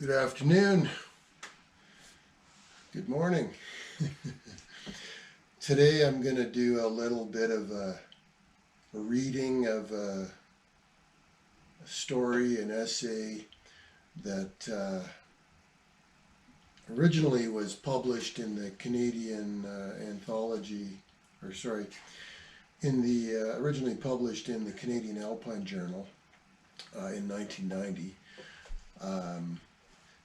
Good afternoon. Good morning. Today I'm going to do a little bit of a reading of a story, an essay that originally was published in the Canadian Anthology, originally published in the Canadian Alpine Journal in 1990.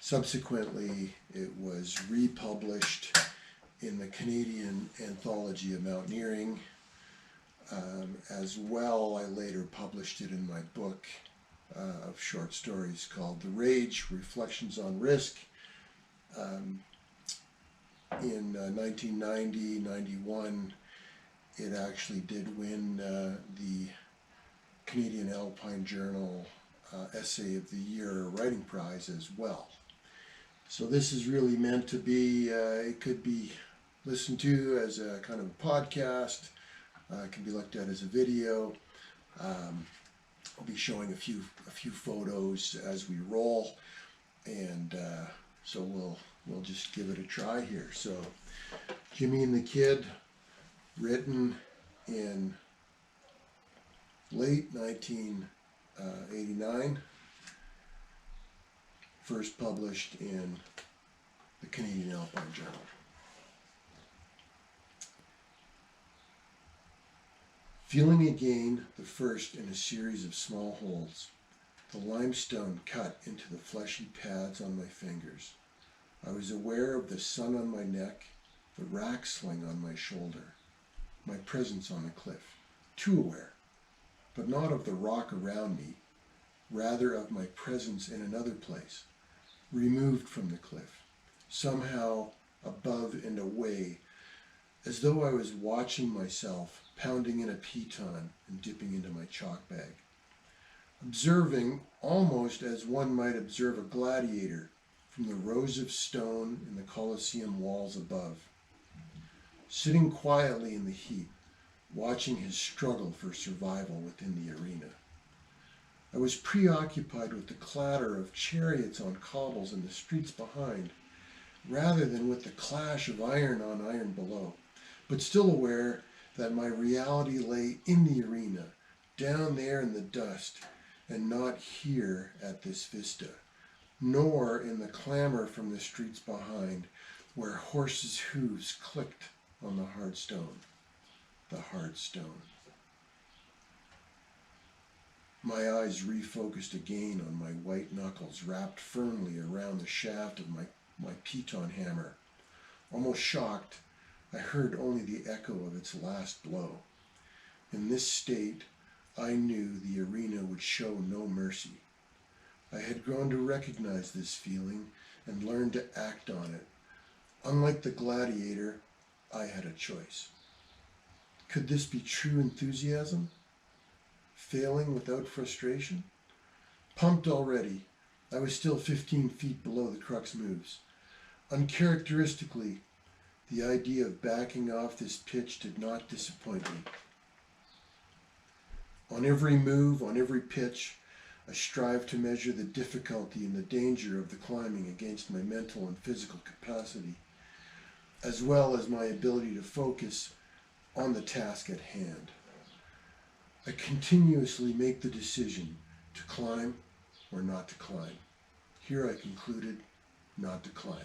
Subsequently, it was republished in the Canadian Anthology of Mountaineering. As well, I later published it in my book of short stories called The Rage, Reflections on Risk. In 1990-91, it actually did win the Canadian Alpine Journal Essay of the Year Writing Prize as well. So this is really meant to be, it could be listened to as a kind of a podcast, it can be looked at as a video. I'll be showing a few photos as we roll, and so we'll just give it a try here. So Jimmy and the Kid, written in late 1989. First published in the Canadian Alpine Journal. Feeling again the first in a series of small holes, the limestone cut into the fleshy pads on my fingers. I was aware of the sun on my neck, the rack sling on my shoulder, my presence on the cliff. Too aware, but not of the rock around me, rather of my presence in another place, removed from the cliff, somehow above and away, as though I was watching myself pounding in a piton and dipping into my chalk bag, observing almost as one might observe a gladiator from the rows of stone in the Colosseum walls above, sitting quietly in the heat, watching his struggle for survival within the arena. I was preoccupied with the clatter of chariots on cobbles in the streets behind, rather than with the clash of iron on iron below, but still aware that my reality lay in the arena, down there in the dust, and not here at this vista, nor in the clamor from the streets behind, where horses' hooves clicked on the hard stone. The hard stone. My eyes refocused again on my white knuckles wrapped firmly around the shaft of my piton hammer. Almost shocked, I heard only the echo of its last blow. In this state, I knew the arena would show no mercy. I had grown to recognize this feeling and learned to act on it. Unlike the gladiator, I had a choice. Could this be true enthusiasm? Failing without frustration? Pumped already, I was still 15 feet below the crux moves. Uncharacteristically, the idea of backing off this pitch did not disappoint me. On every move, on every pitch, I strived to measure the difficulty and the danger of the climbing against my mental and physical capacity, as well as my ability to focus on the task at hand. I continuously make the decision to climb or not to climb. Here I concluded not to climb.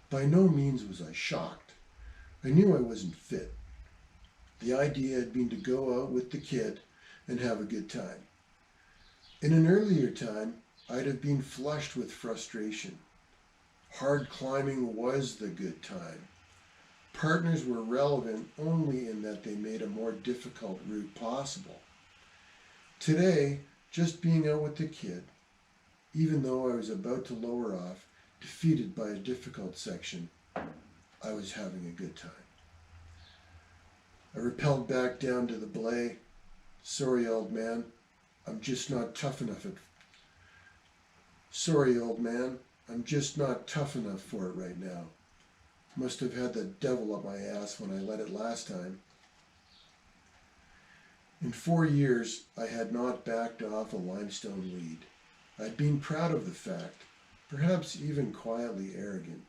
By no means was I shocked. I knew I wasn't fit. The idea had been to go out with the kid and have a good time. In an earlier time, I'd have been flushed with frustration. Hard climbing was the good time. Partners were relevant only in that they made a more difficult route possible. Today, just being out with the kid, even though I was about to lower off, defeated by a difficult section, I was having a good time. I rappelled back down to the belay. Sorry, old man, I'm just not tough enough for it right now. Must have had the devil up my ass when I let it last time. In 4 years, I had not backed off a limestone lead. I'd been proud of the fact, perhaps even quietly arrogant.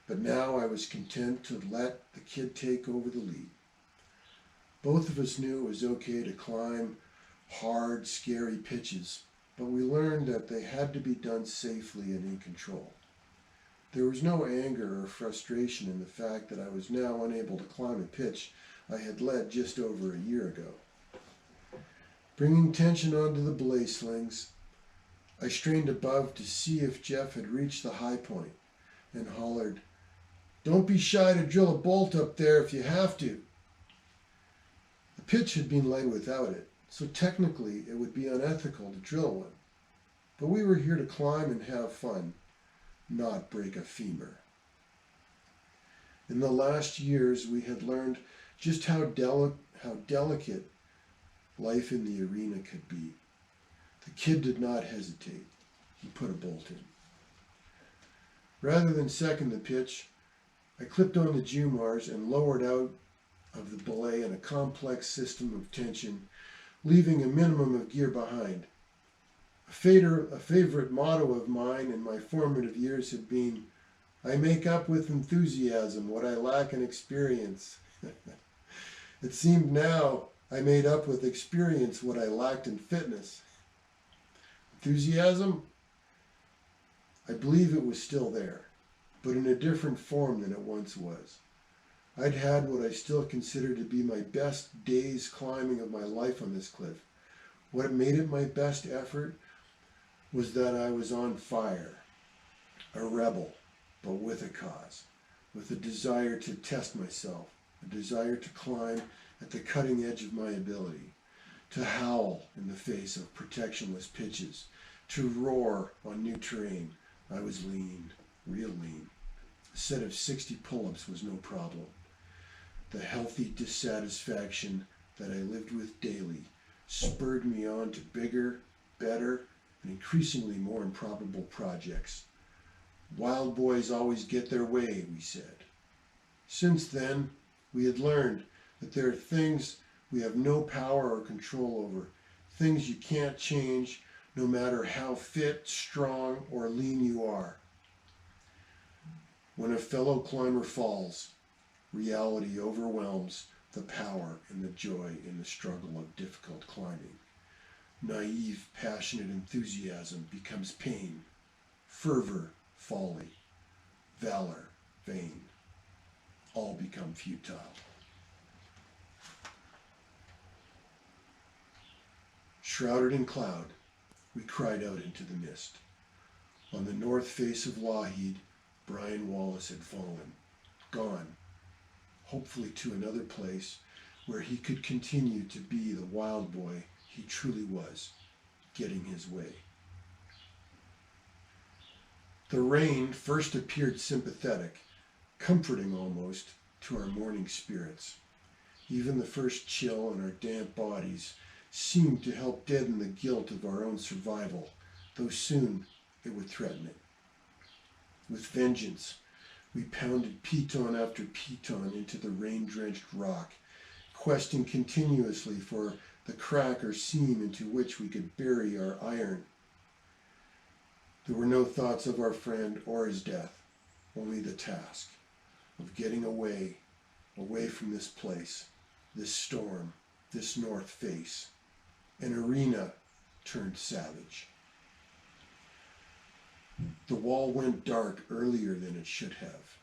But now I was content to let the kid take over the lead. Both of us knew it was okay to climb hard, scary pitches, but we learned that they had to be done safely and in control. There was no anger or frustration in the fact that I was now unable to climb a pitch I had led just over a year ago. Bringing tension onto the belay slings, I strained above to see if Jeff had reached the high point and hollered, "Don't be shy to drill a bolt up there if you have to." The pitch had been laid without it, so technically it would be unethical to drill one. But we were here to climb and have fun, not break a femur. In the last years, we had learned just how delicate life in the arena could be. The kid did not hesitate. He put a bolt in. Rather than second the pitch, I clipped on the Jumars and lowered out of the belay in a complex system of tension, leaving a minimum of gear behind. A favorite motto of mine in my formative years had been, "I make up with enthusiasm what I lack in experience." It seemed now I made up with experience what I lacked in fitness. Enthusiasm? I believe it was still there, but in a different form than it once was. I'd had what I still consider to be my best day's climbing of my life on this cliff. What made it my best effort was that I was on fire, a rebel, but with a cause, with a desire to test myself, a desire to climb at the cutting edge of my ability, to howl in the face of protectionless pitches, to roar on new terrain. I was lean, real lean. A set of 60 pull-ups was no problem. The healthy dissatisfaction that I lived with daily spurred me on to bigger, better, and increasingly more improbable projects. Wild boys always get their way, we said. Since then, we had learned that there are things we have no power or control over, things you can't change no matter how fit, strong, or lean you are. When a fellow climber falls, reality overwhelms the power and the joy in the struggle of difficult climbing. Naive, passionate enthusiasm becomes pain, fervor, folly, valor, vain. All become futile. Shrouded in cloud, we cried out into the mist. On the North Face of Lougheed, Brian Wallace had fallen, gone, hopefully to another place where he could continue to be the wild boy he truly was, getting his way. The rain first appeared sympathetic, comforting almost, to our morning spirits. Even the first chill in our damp bodies seemed to help deaden the guilt of our own survival, though soon it would threaten it. With vengeance, we pounded piton after piton into the rain-drenched rock, questing continuously for the crack or seam into which we could bury our iron. There were no thoughts of our friend or his death, only the task of getting away from this place, this storm, this North Face, an arena turned savage. The wall went dark earlier than it should have.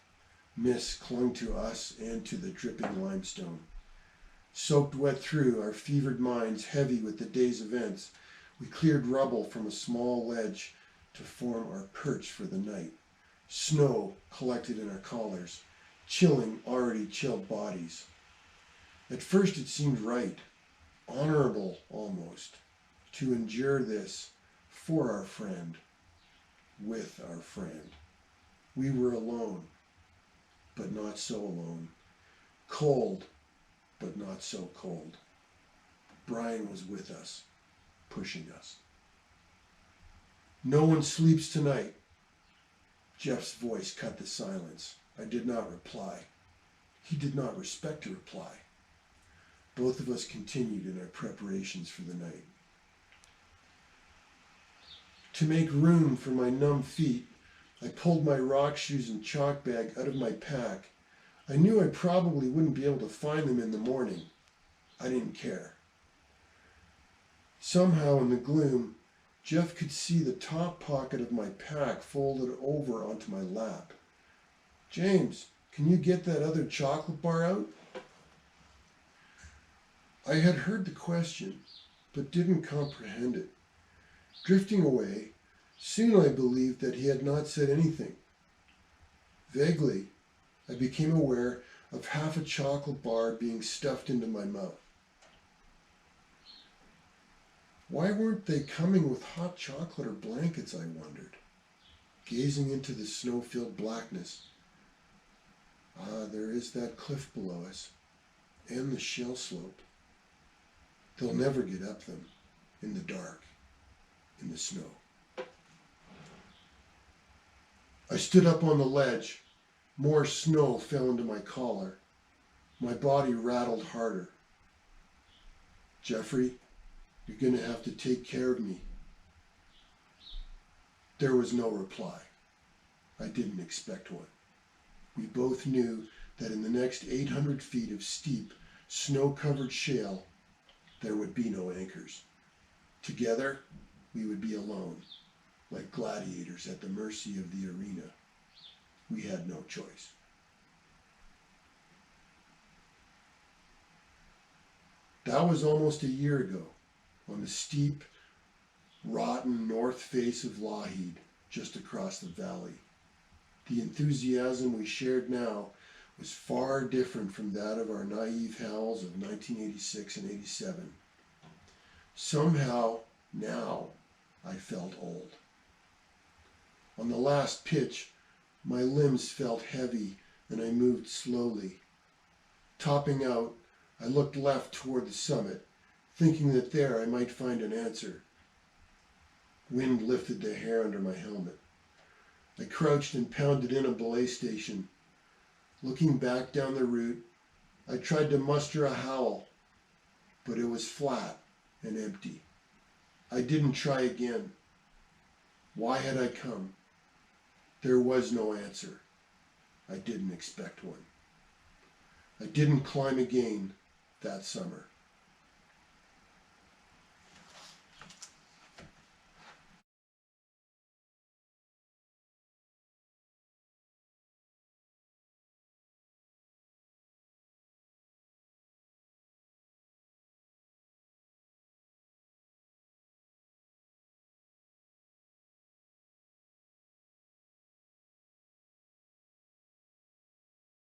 Mist clung to us and to the dripping limestone. Soaked wet through, our fevered minds heavy with the day's events, we cleared rubble from a small ledge to form our perch for the night. Snow collected in our collars, chilling already chilled bodies. At first it seemed right, honorable almost, to endure this for our friend, with our friend. We were alone, but not so alone. Cold, but not so cold. Brian was with us, pushing us. "No one sleeps tonight." Jeff's voice cut the silence. I did not reply. He did not respect a reply. Both of us continued in our preparations for the night. To make room for my numb feet, I pulled my rock shoes and chalk bag out of my pack. I knew I probably wouldn't be able to find them in the morning. I didn't care. Somehow in the gloom, Jeff could see the top pocket of my pack folded over onto my lap. "James, can you get that other chocolate bar out?" I had heard the question, but didn't comprehend it. Drifting away, soon I believed that he had not said anything. Vaguely, I became aware of half a chocolate bar being stuffed into my mouth. Why weren't they coming with hot chocolate or blankets, I wondered, gazing into the snow-filled blackness. There is that cliff below us, and the shell slope. They'll never get up them, in the dark, in the snow. I stood up on the ledge. More snow fell into my collar. My body rattled harder. "Jeffrey, you're going to have to take care of me." There was no reply. I didn't expect one. We both knew that in the next 800 feet of steep, snow-covered shale, there would be no anchors. Together, we would be alone, like gladiators at the mercy of the arena. We had no choice. That was almost a year ago, on the steep, rotten North Face of Lougheed, just across the valley. The enthusiasm we shared now was far different from that of our naive howls of 1986 and 87. Somehow, now, I felt old. On the last pitch, my limbs felt heavy and I moved slowly. Topping out, I looked left toward the summit, thinking that there I might find an answer. Wind lifted the hair under my helmet. I crouched and pounded in a belay station. Looking back down the route, I tried to muster a howl, but it was flat and empty. I didn't try again. Why had I come? There was no answer. I didn't expect one. I didn't climb again that summer.